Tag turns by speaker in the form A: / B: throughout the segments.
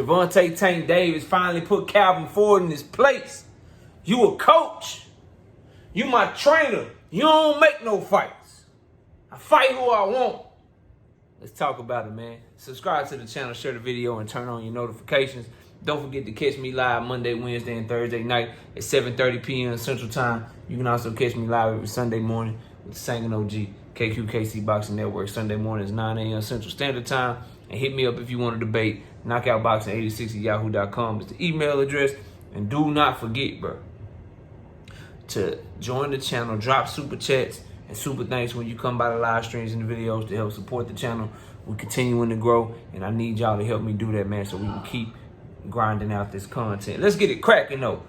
A: Gervonta Tank Davis finally put Calvin Ford in his place. You a coach. You my trainer. You don't make no fights. I fight who I want. Let's talk about it, man. Subscribe to the channel, share the video, and turn on your notifications. Don't forget to catch me live Monday, Wednesday, and Thursday night at 7:30 p.m. Central Time. You can also catch me live every Sunday morning with the Sangin' OG, KQKC Boxing Network. Sunday mornings, 9 a.m. Central Standard Time. And hit me up if you want to debate. KnockoutBoxing86@yahoo.com is the email address. And do not forget, bro, to join the channel, drop super chats and super thanks when you come by the live streams and the videos to help support the channel. We're continuing to grow, and I need y'all to help me do that, man, so we can keep grinding out this content. Let's get it cracking, though.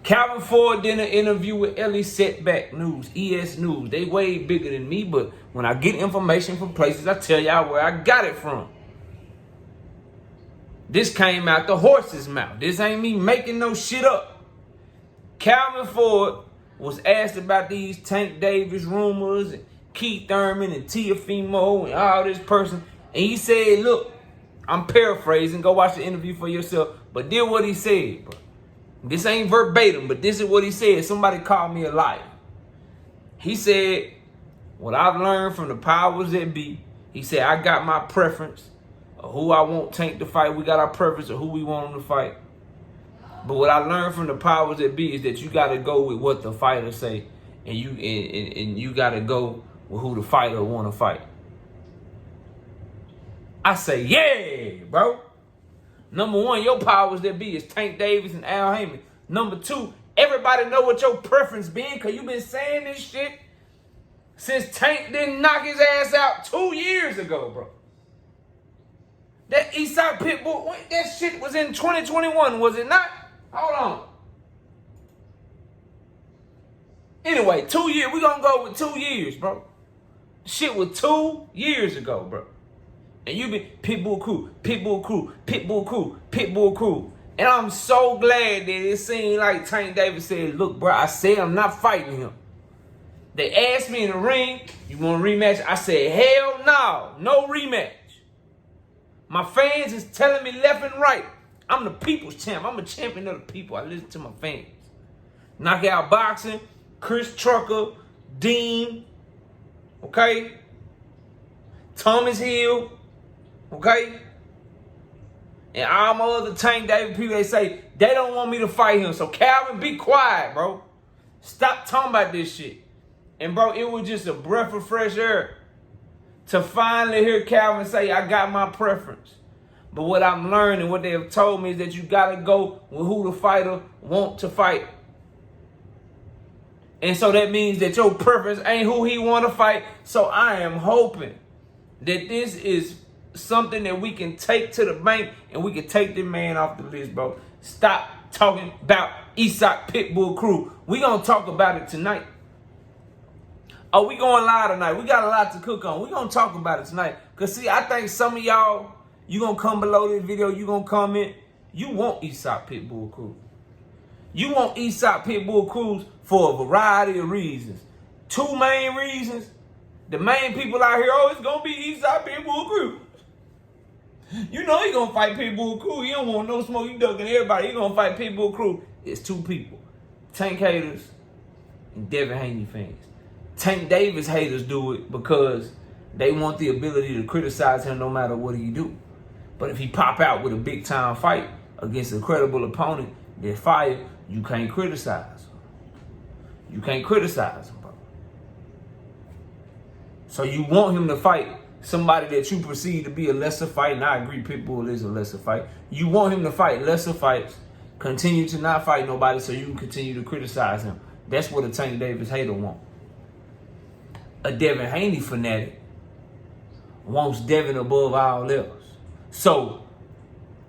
A: Calvin Ford did an interview with Ellie Setback News, ES News. They way bigger than me, but when I get information from places, I tell y'all where I got it from. This came out the horse's mouth. This ain't me making no shit up. Calvin Ford was asked about these Tank Davis rumors and Keith Thurman and Teofimo and all this person. And he said, look, I'm paraphrasing. Go watch the interview for yourself. But did what he said, bro. This ain't verbatim, but this is what he said. Somebody called me a liar. He said, what I've learned from the powers that be, he said, I got my preference of who I want Tank to fight. We got our preference of who we want him to fight. But what I learned from the powers that be is that you got to go with what the fighter say, and you got to go with who the fighter want to fight. I say, yeah, bro. Number one, your powers that be is Tank Davis and Al Haymon. Number two, everybody know what your preference been, because you been saying this shit since Tank didn't knock his ass out 2 years ago, bro. That Eastside Pitbull, that shit was in 2021, was it not? Hold on. Anyway, 2 years. We gonna go with 2 years, bro. Shit was 2 years ago, bro. And you been Pitbull Crew, Pitbull Crew, Pitbull Crew, Pitbull Crew. And I'm so glad that it seemed like Tank Davis said, look, bro, I said I'm not fighting him. They asked me in the ring, you want a rematch? I said, hell no, no rematch. My fans is telling me left and right, I'm the people's champ. I'm a champion of the people. I listen to my fans. Knockout Boxing, Chris Trucker, Dean, okay? Thomas Hill, okay? And all my other Tank Davis people, they say they don't want me to fight him. So Calvin, be quiet, bro. Stop talking about this shit. And bro, it was just a breath of fresh air to finally hear Calvin say, I got my preference. But what I'm learning, what they have told me is that you got to go with who the fighter want to fight. And so that means that your preference ain't who he want to fight. So I am hoping that this is something that we can take to the bank and we can take the man off the list, bro. Stop talking about Eastside Pitbull Crew. We going to talk about it tonight. Oh, we going live tonight. We got a lot to cook on. We going to talk about it tonight. Because, see, I think some of y'all, you going to come below this video, you going to comment, you want Eastside Pitbull Crew. You want Eastside Pitbull Crews for a variety of reasons. Two main reasons. The main people out here, oh, it's going to be Eastside Pitbull Crew. You know he going to fight Pitbull Crew. He don't want no smoke. He ducking everybody. He going to fight Pitbull Crew. It's two people. Tank haters and Devin Haney fans. Tank Davis haters do it because they want the ability to criticize him no matter what he do. But if he pop out with a big time fight against a credible opponent that fire, you can't criticize him. You can't criticize him, bro. So you want him to fight somebody that you perceive to be a lesser fight, and I agree Pitbull is a lesser fight. You want him to fight lesser fights, continue to not fight nobody so you can continue to criticize him. That's what a Tank Davis hater want. A Devin Haney fanatic wants Devin above all else. So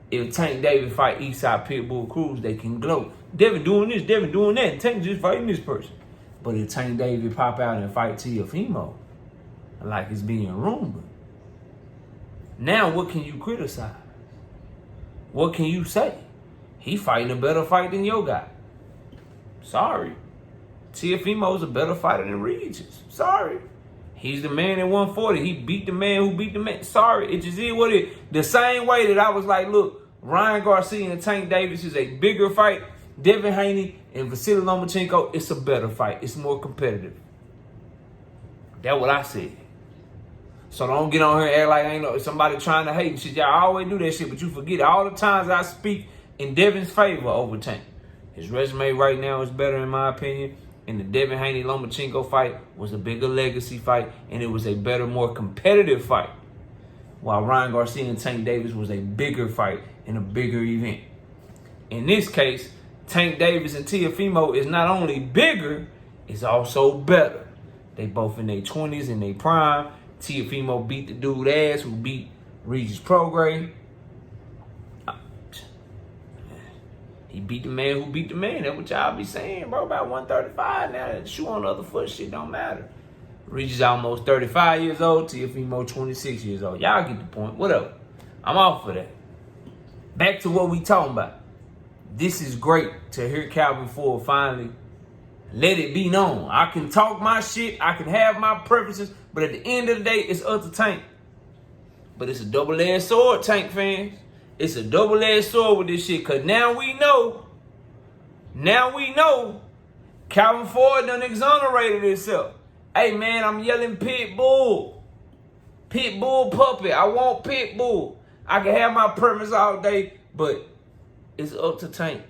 A: if Tank Davis fight Eastside Pitbull Crews, they can gloat. Devin doing this, Devin doing that, and Tank just fighting this person. But if Tank Davis pop out and fight Teofimo, like it's being rumored, now what can you criticize? What can you say? He fighting a better fight than your guy. Sorry. Teofimo's a better fighter than Regis. Sorry. He's the man at 140. He beat the man who beat the man. Sorry. It just is what it is. The same way that I was like, look, Ryan Garcia and Tank Davis is a bigger fight. Devin Haney and Vasily Lomachenko, it's a better fight. It's more competitive. That's what I said. So don't get on here and act like ain't no somebody trying to hate and shit. Y'all always do that shit, but you forget all the times I speak in Devin's favor over Tank. His resume right now is better in my opinion. And the Devin Haney-Lomachenko fight was a bigger legacy fight, and it was a better, more competitive fight. While Ryan Garcia and Tank Davis was a bigger fight and a bigger event. In this case, Tank Davis and Teofimo is not only bigger, it's also better. They both in their 20s, in their prime. Teofimo beat the dude ass who beat Regis Prograis. He beat the man who beat the man. That's what y'all be saying, bro. About 135 now. The shoe on the other foot shit don't matter. Regis almost 35 years old. Teofimo 26 years old. Y'all get the point. Whatever. I'm off for that. Back to what we talking about. This is great to hear Calvin Ford finally let it be known. I can talk my shit. I can have my preferences. But at the end of the day, it's up to Tank. But it's a double-edged sword, Tank fans. It's a double-edged sword with this shit. Because now we know, Calvin Ford done exonerated himself. Hey, man, I'm yelling pit bull. Pit bull puppet. I want pit bull. I can have my preference all day, but it's up to Tank.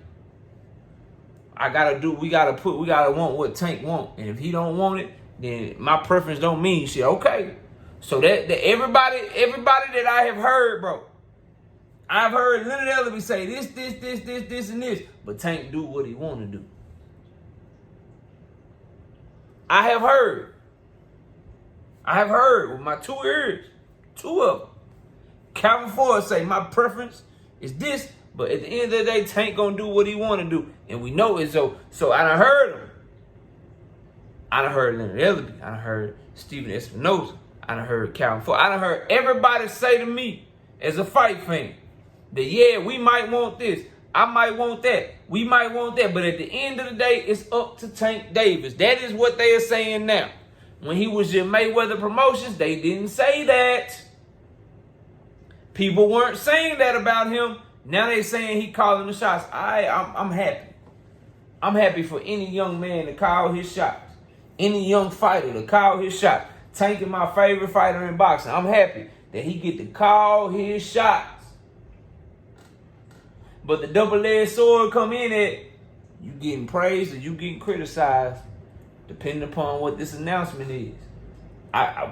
A: We gotta want what Tank want. And if he don't want it, then my preference don't mean shit. Okay. So that everybody that I have heard, bro. I've heard Leonard Ellerby say this, and this. But Tank do what he want to do. I have heard with my 2 ears, 2 of them. Calvin Ford say my preference is this, but at the end of the day, Tank gonna do what he want to do. And we know it. So I done heard him. I done heard Leonard Ellerby. I done heard Stephen Espinoza. I done heard Calvin Ford. I done heard everybody say to me as a fight fan that, yeah, we might want this. I might want that. We might want that. But at the end of the day, it's up to Tank Davis. That is what they are saying now. When he was in Mayweather Promotions, they didn't say that. People weren't saying that about him. Now they saying he calling the shots. I'm happy. I'm happy for any young man to call his shots. Any young fighter to call his shot. Tank is my favorite fighter in boxing. I'm happy that he get to call his shots. But the double-edged sword come in at you getting praised or you getting criticized, depending upon what this announcement is.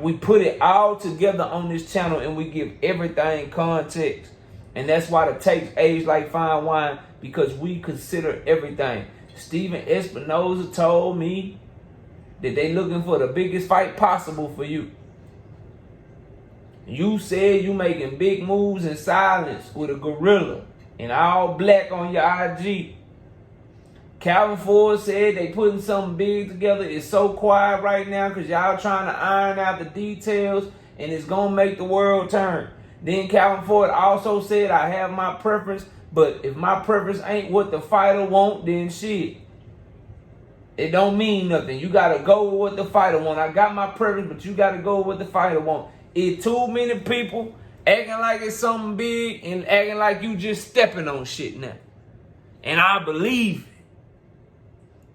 A: We put it all together on this channel and we give everything context. And that's why the tapes age like fine wine, because we consider everything. Stephen Espinoza told me that they looking for the biggest fight possible for you. You said you making big moves in silence with a gorilla and all black on your IG. Calvin Ford said they putting something big together. It's so quiet right now because y'all trying to iron out the details and it's going to make the world turn. Then Calvin Ford also said, I have my preference, but if my preference ain't what the fighter want, then shit. It don't mean nothing. You got to go with what the fighter want. I got my preference, but you got to go with what the fighter want. It's too many people acting like it's something big and acting like you just stepping on shit now. And I believe it.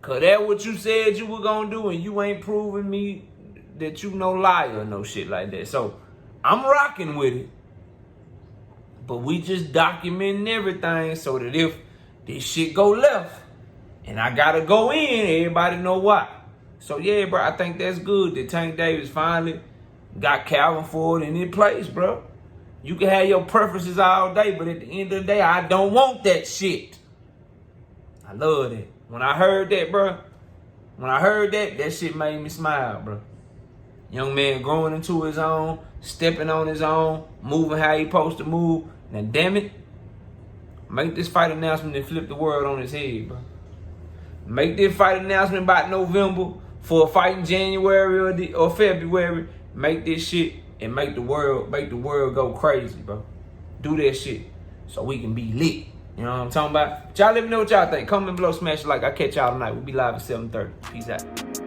A: Because that's what you said you were going to do, and you ain't proving me that you no liar or no shit like that. So I'm rocking with it. But we just documenting everything so that if this shit go left and I got to go in, everybody know why. So yeah, bro, I think that's good that Tank Davis finally got Calvin Ford in his place, bro. You can have your preferences all day, but at the end of the day, I don't want that shit. I love that. When I heard that, bro, that shit made me smile, bro. Young man growing into his own, stepping on his own, moving how he supposed to move. Now, damn it, make this fight announcement and flip the world on his head, bro. Make this fight announcement about November for a fight in January or February. Make this shit and make the world go crazy, bro. Do that shit so we can be lit. You know what I'm talking about? But y'all let me know what y'all think. Comment below, smash a like. I'll catch y'all tonight. We'll be live at 7:30. Peace out.